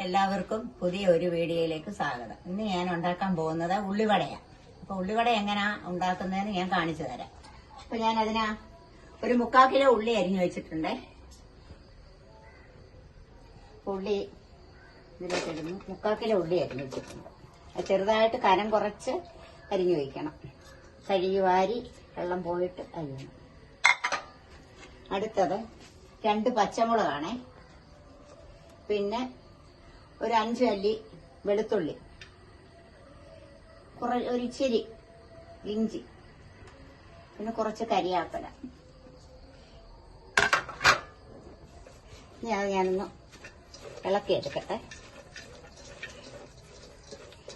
എല്ലാവർക്കും പുതിയ ഒരു വീഡിയോയിലേക്ക് സ്വാഗതം. ഇന്ന് ഞാൻ ഉണ്ടാക്കാൻ പോകുന്നത് ഉള്ളിവടയാണ്. അപ്പൊ ഉള്ളിവട എങ്ങനെയാ ഉണ്ടാക്കുന്നതെന്ന് ഞാൻ കാണിച്ചു തരാം. അപ്പൊ ഞാൻ അതിനാ ഒരു 3/4 കിലോ ഉള്ളി അരിഞ്ഞു വെച്ചിട്ടുണ്ട്. ഉള്ളി ഇതിലേക്ക് ഇടുന്നു. 3/4 കിലോ ഉള്ളി അരിഞ്ഞു വെച്ചിട്ടുണ്ട്. ചെറുതായിട്ട് കനം കുറച്ച് അരിഞ്ഞു വയ്ക്കണം. കഴുകി വാരി വെള്ളം പോയിട്ട് അരിയണം. അടുത്തത് 2 പച്ചമുളകാണ്. പിന്നെ ഒരു 5 അല്ലി വെളുത്തുള്ളി, ഒരു ഇച്ചിരി ഇഞ്ചി, പിന്നെ കുറച്ച് കരിയാപ്പല. ഞാനൊന്ന് ഇളക്കിയെടുക്കട്ടെ.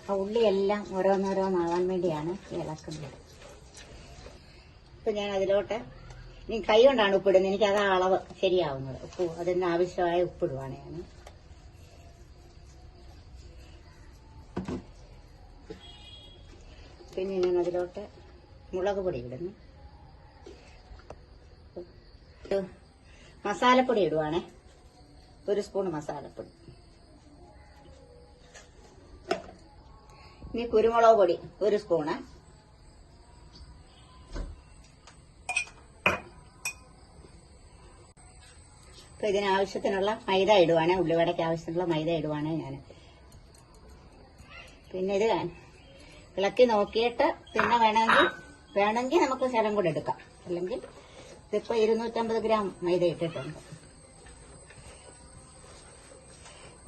ആ ഉള്ളിയെല്ലാം ഓരോന്നോരോന്നാവാൻ വേണ്ടിയാണ് ഇളക്കുന്നത്. ഇപ്പൊ ഞാൻ അതിലോട്ട് ഇനി കൈ കൊണ്ടാണ് ഉപ്പിടുന്നത്. എനിക്കതാ അളവ് ശരിയാവുന്നത്. ഉപ്പ് അതിന് ആവശ്യമായ ഉപ്പിടുവാണ് ഞാൻ. പിന്നെ ഞാൻ അതിലോട്ട് മുളക് പൊടി ഇടുന്നു. മസാലപ്പൊടി ഇടുവാണേ. 1 സ്പൂൺ മസാലപ്പൊടി. ഇനി കുരുമുളക് പൊടി 1 സ്പൂണ്. അപ്പൊ ഇതിനാവശ്യത്തിനുള്ള മൈദ ഇടുവാണ്. ഉള്ളിവടയ്ക്ക് ആവശ്യത്തിനുള്ള മൈദ ഇടുവാണ് ഞാൻ. പിന്നെ ഇത് ഇളക്കി നോക്കിയിട്ട് പിന്നെ വേണമെങ്കിൽ നമുക്ക് ശകലം കൂടെ എടുക്കാം. അല്ലെങ്കിൽ ഇതിപ്പോ 250 ഗ്രാം മൈദ ഇട്ടിട്ടുണ്ട്.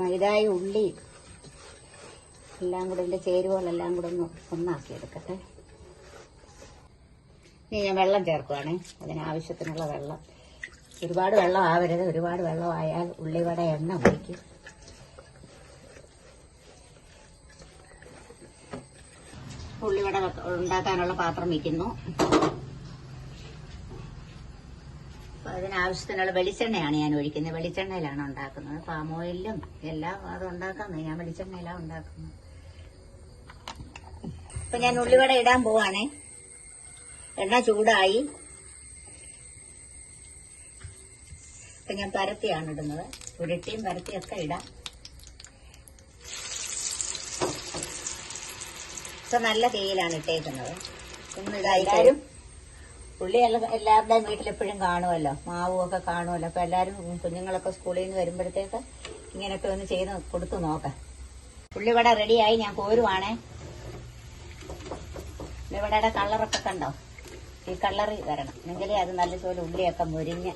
മൈദായി ഉള്ളി എല്ലാം കൂടെ ഇതിന്റെ ചേരുവകളെല്ലാം കൂടെ ഒന്നാക്കി എടുക്കട്ടെ. ഇനി ഞാൻ വെള്ളം ചേർക്കുവാണേ. അതിനാവശ്യത്തിനുള്ള വെള്ളം. ഒരുപാട് വെള്ളം ആവരുത്. ഒരുപാട് വെള്ളമായാൽ ഉള്ളിവട എണ്ണ കുടിക്കും. ഉള്ളിവട ഉണ്ടാക്കാനുള്ള പാത്രം വയ്ക്കുന്നു. അതിനാവശ്യത്തിനുള്ള വെളിച്ചെണ്ണയാണ് ഞാൻ ഒഴിക്കുന്നത്. വെളിച്ചെണ്ണയിലാണ് ഉണ്ടാക്കുന്നത്. പാം ഓയിലും എല്ലാം അത് ഉണ്ടാക്കുന്നത്. ഞാൻ വെളിച്ചെണ്ണയിലാണ് ഉണ്ടാക്കുന്നത്. ഇപ്പൊ ഞാൻ ഉള്ളിവട ഇടാൻ പോവാണേ. എണ്ണ ചൂടായി. ഇപ്പൊ ഞാൻ പരത്തിയാണ് ഇടുന്നത്. ഉരുട്ടിയും പരത്തിയൊക്കെ ഇടാം. ഇപ്പൊ നല്ല തീയിലാണ് ഇട്ടേക്കുന്നത്. എല്ലാവരും ഉള്ളി എല്ലാവരുടെയും വീട്ടിലെപ്പോഴും കാണുമല്ലോ. മാവും ഒക്കെ കാണുമല്ലോ. അപ്പൊ എല്ലാവരും കുഞ്ഞുങ്ങളൊക്കെ സ്കൂളിൽ നിന്ന് വരുമ്പോഴത്തേക്ക് ഇങ്ങനെയൊക്കെ ഒന്ന് ചെയ്ത് കൊടുത്തു നോക്കാം. ഉള്ളിവട റെഡിയായി. ഞാൻ കോരുവാണേ. ഉള്ളിവടയുടെ കളറൊക്കെ കണ്ടോ? ഈ കളറിൽ വരണം. എങ്കിലേ അത് നല്ലപോലെ ഉള്ളിയൊക്കെ മുരിഞ്ഞ്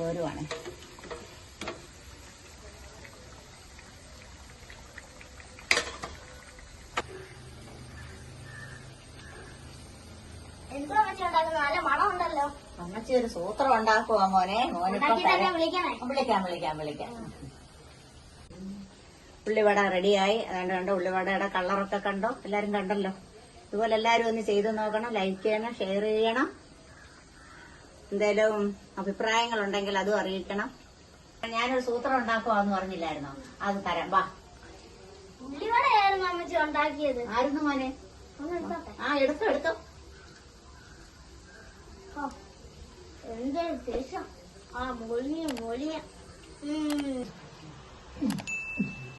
കോരുവാണ്. അമ്മച്ചി ഒരു സൂത്രം ഉണ്ടാക്കുവാ മോനെ. വിളിക്കാം. ഉള്ളിവട റെഡിയായി. അതുകൊണ്ട് ഉള്ളിവടയുടെ കളറൊക്കെ കണ്ടോ? എല്ലാരും കണ്ടല്ലോ. ഇതുപോലെ എല്ലാരും ഒന്ന് ചെയ്തു നോക്കണം. ലൈക്ക് ചെയ്യണം, ഷെയർ ചെയ്യണം. എന്തേലും അഭിപ്രായങ്ങളുണ്ടെങ്കിൽ അതും അറിയിക്കണം. ഞാനൊരു സൂത്രം ഉണ്ടാക്കുവാന്ന് പറഞ്ഞില്ലായിരുന്നോ? അത് തരാം. വാ. ഉള്ളിവടയായിരുന്നു അമ്മച്ചി ഉണ്ടാക്കിയത്. ആയിരുന്നു മോനെ? എടുത്തോ. എന്തൊരു ടേസ്റ്റ്. മൊളിയ